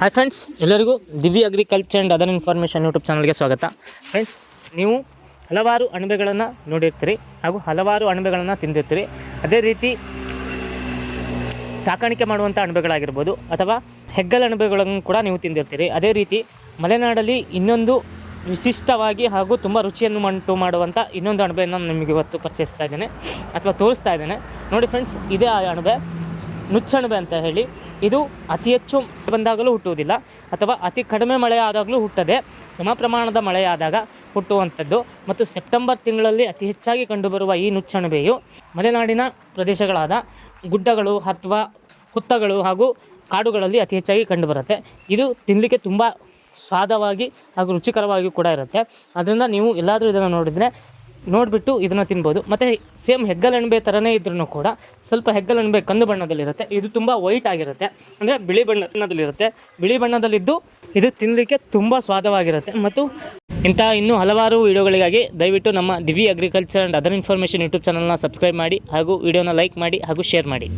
Hi friends, ಎಲ್ಲರಿಗೂ ದಿವ್ಯ agriculture and other information YouTube ಚಾನಲ್ಗೆ ಸ್ವಾಗತ. ಫ್ರೆಂಡ್ಸ್, ನೀವು ಹಲವಾರು ಅಣಬೆಗಳನ್ನು ನೋಡಿರ್ತೀರಿ ಹಾಗೂ ಹಲವಾರು ಅಣಬೆಗಳನ್ನು ತಿಂದಿರ್ತೀರಿ. ಅದೇ ರೀತಿ ಸಾಕಾಣಿಕೆ ಮಾಡುವಂಥ ಅಣಬೆಗಳಾಗಿರ್ಬೋದು ಅಥವಾ ಹೆಗ್ಗಲ ಅಣಬೆಗಳನ್ನು ಕೂಡ ನೀವು ತಿಂದಿರ್ತೀರಿ. ಅದೇ ರೀತಿ ಮಲೆನಾಡಲ್ಲಿ ಇನ್ನೊಂದು ವಿಶಿಷ್ಟವಾಗಿ ಹಾಗೂ ತುಂಬ ರುಚಿಯನ್ನು ಉಂಟು ಮಾಡುವಂಥ ಇನ್ನೊಂದು ಅಣಬೆಯನ್ನು ನಿಮಗೆ ಇವತ್ತು ಪರಿಚಯಿಸ್ತಾ ಇದ್ದೇನೆ ಅಥವಾ ತೋರಿಸ್ತಾ ಇದ್ದೇನೆ. ನೋಡಿ ಫ್ರೆಂಡ್ಸ್, ಇದೇ ಆ ಅಣಬೆ ನುಚ್ಚಣಬೆ ಅಂತ ಹೇಳಿ. ಇದು ಅತಿ ಹೆಚ್ಚು ಬಂದಾಗಲೂ ಹುಟ್ಟುವುದಿಲ್ಲ ಅಥವಾ ಅತಿ ಕಡಿಮೆ ಮಳೆ ಆದಾಗಲೂ ಹುಟ್ಟದೆ ಸಮ ಪ್ರಮಾಣದ ಮಳೆಯಾದಾಗ ಹುಟ್ಟುವಂಥದ್ದು. ಮತ್ತು ಸೆಪ್ಟೆಂಬರ್ ತಿಂಗಳಲ್ಲಿ ಅತಿ ಹೆಚ್ಚಾಗಿ ಕಂಡುಬರುವ ಈ ನುಚ್ಚಣಬೆಯು ಮಲೆನಾಡಿನ ಪ್ರದೇಶಗಳಾದ ಗುಡ್ಡಗಳು ಅಥವಾ ಹುತ್ತಗಳು ಹಾಗೂ ಕಾಡುಗಳಲ್ಲಿ ಅತಿ ಹೆಚ್ಚಾಗಿ ಕಂಡುಬರುತ್ತೆ. ಇದು ತಿನ್ನಲಿಕ್ಕೆ ತುಂಬ ಸ್ವಾದವಾಗಿ ಹಾಗೂ ರುಚಿಕರವಾಗಿ ಕೂಡ ಇರುತ್ತೆ. ಅದರಿಂದ ನೀವು ಎಲ್ಲಾದರೂ ಇದನ್ನು ನೋಡಿಬಿಟ್ಟು ಇದನ್ನು ತಿನ್ಬೋದು. ಮತ್ತು ಸೇಮ್ ಹೆಗ್ಗಲಣಬೆ ಥರನೇ ಇದ್ರೂ ಕೂಡ ಸ್ವಲ್ಪ ಹೆಗ್ಗಲಣಬೆ ಕಂದು ಬಣ್ಣದಲ್ಲಿರುತ್ತೆ. ಇದು ತುಂಬ ವೈಟ್ ಆಗಿರುತ್ತೆ, ಅಂದರೆ ಬಿಳಿ ಬಣ್ಣದಲ್ಲಿರುತ್ತೆ. ಬಿಳಿ ಬಣ್ಣದಲ್ಲಿದ್ದು ಇದು ತಿನ್ನಲಿಕ್ಕೆ ತುಂಬ ಸ್ವಾದವಾಗಿರುತ್ತೆ. ಮತ್ತು ಇಂತಹ ಇನ್ನೂ ಹಲವಾರು ವೀಡಿಯೋಗಳಿಗಾಗಿ ದಯವಿಟ್ಟು ನಮ್ಮ ದಿವ್ಯ agriculture and other information YouTube ಚಾನಲ್ನ ಸಬ್ಸ್ಕ್ರೈಬ್ ಮಾಡಿ ಹಾಗೂ ವಿಡಿಯೋನ ಲೈಕ್ ಮಾಡಿ ಹಾಗೂ ಶೇರ್ ಮಾಡಿ.